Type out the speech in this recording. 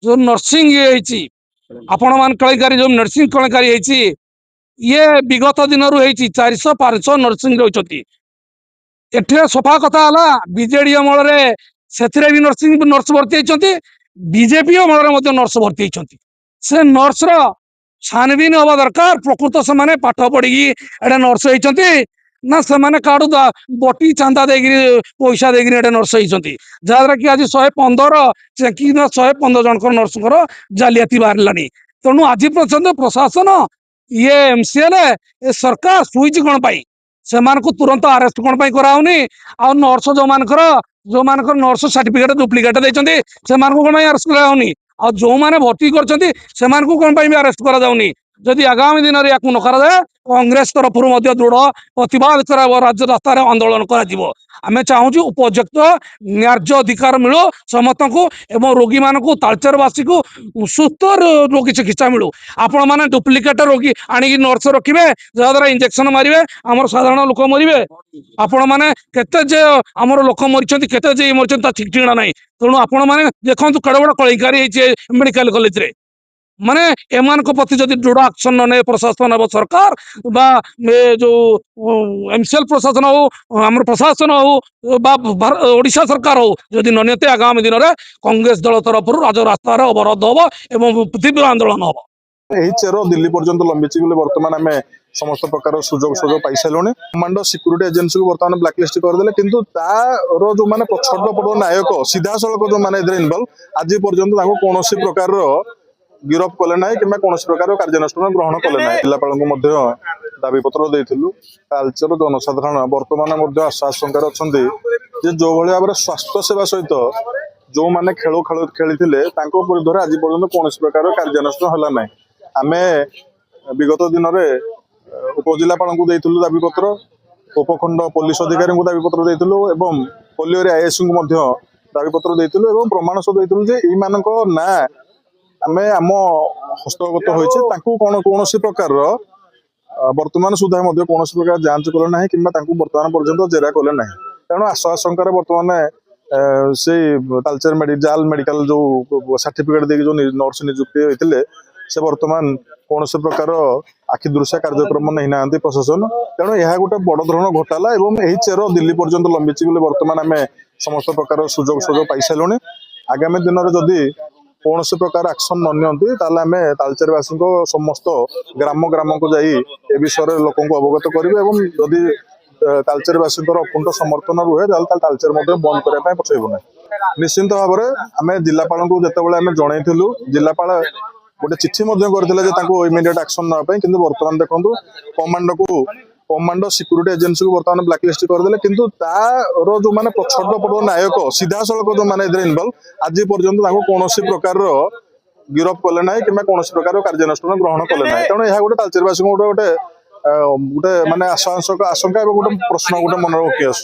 जो नर्सिंग ये आपण मान कलकारी जो नर्सिंग कलकारी ये विगत दिन रु 400-500 नर्सिंग रही एठे सफा कथा बीजेडी अमल से भी नर्सिंग नर्स भर्ती होती बीजेपी अमल नर्स भर्ती होती से नर्स छानबीन हवा दरकार प्रकृत से पाठ पढ़ी एटा नर्स होती ना से काड़ू बटी चांदा दे पैसा दे नर्स होती जहाद्वारा कि आज 115 चेकिंग 115 जन नर्स जालियाती बाहर तेणु आज पर्यंत प्रशासन ये एमसीएल सरकार शुईच कौन पाई से तुरंत अरेस्ट कौन कराऊनी आ नर्स जो मान नर्स सर्टिफिकेट डुप्लिकेट देते कौन अरेस्ट कराऊनी आ जो मैंने भर्ती कर कौन अरेस्ट कराऊनी जदि आगामी दिन में या न कराए कांग्रेस तरफ दृढ़ प्रतिवाद कर राज्य रास्तार आंदोलन करें चाहूँ उपयुक्त न्याय्य अधिकार मिलू समस्त को एवं रोगी मान तालचेरवासी को सुस्थ रोगी चिकित्सा मिलू आपण मैंने डुप्लिकेट रोगी आणिक नर्स रखिए जहाद्वारा इंजेक्शन मारे आम साधारण लोक मरवे आपण मैंने केते आमर लोक मरी केते मरी ठीक ठिकाना ना तेणु आपण मैंने देखो केड़े बड़ कलंकारी मेडिकल कॉलेज रे माने एमान को प्रति जदि दृढ़ एक्शन न ने प्रशासन एवं सरकार बा जो एमसीएल प्रशासन हो आम प्रशासन हो ओडिशा सरकार हो जदि ननियते आगामी दिन में कांग्रेस दल तरफ राजरास्तार अवरोध हम एवं तीव्र आंदोलन हम यही चेर दिल्ली पर्यंत लंबी बर्तमान आम समस्त प्रकार सुजोग पाई सारे कमांडो सिक्यूरीटी एजेंसी को बर्तमान ब्लैकलिस्ट करदे किंतु तार जो मैंने छोट बड़ नायक सीधा सड़क जो मैंने इनवल्व आज पर्यंत कौन प्रकार गिरफ कले ना कि कौन प्रकार कार्यानुष्ठान ग्रहण कले ना जिलापाल दाबीपत्र तालचेर जनसाधारण बर्तमान आशंकार अच्छा जो भाव में स्वास्थ्य सेवा सहित जो मैंने खेल खेली विरुद्ध आज पर्यटन कौन प्रकार कार्यानुष्ठान है ना आम विगत दिन में उपजिलापाल को दाबीपत्र उपखंड पुलिस अधिकारी को दाबीपत्र देलु एवं पोलियो आईएएस को दाबीपत्र देलु प्रमाण सब देलु ना आम आम हस्तगत होना कौन प्रकार बर्तमान सुधा कौन प्रकार जांच कले ना कि बर्तमान पर्यटन जेरा कले ना तेणु आशंकार बर्तमान से तालचेर जाल मेडिकल जो सर्टिफिकेट देखिए जो नर्स नियुक्ति होते से बर्तमान कौन प्रकार आखिदृश्य कार्यक्रम नहीं ना प्रशासन तेणु यह गोटे बड़ धरण घोटाला यही चेर दिल्ली पर्यंत लंबी बर्तमान आम समस्त प्रकार सुजोग पाई सारे आगामी दिन में जदि कौन प्रकार एक्शन न आम तालचेरवासी समस्त ग्राम ग्राम को जाई ए विषय लोक अवगत करेंगे जदि तालचेरवासी अकुंठ समर्थन रुहे तालचेर बंद करने पछेबू ना निश्चिंत भाव में आम जिलापाल को जिते जनइलु जिलापाल गोटे चिठी करते इमिडिएट एक्शन नापी कि बर्तमान देखो कमांडो सिक्यूरीटी एजेंसी को बर्तमान ब्लैकलिस्ट करदे किंतु तार जो मैंने छोट बड़ नायक सीधा सड़क जो मैंने इनवल्व आज पर्यंत कौन प्रकार गिरफ कले ना कि कौन प्रकार कार्यानुष्ठान ग्रहण कले ना तेणु यह गोटे तालचेरवासी गोटे गोटे माने आशंका गोटे प्रश्न गोटे मन रखी आस।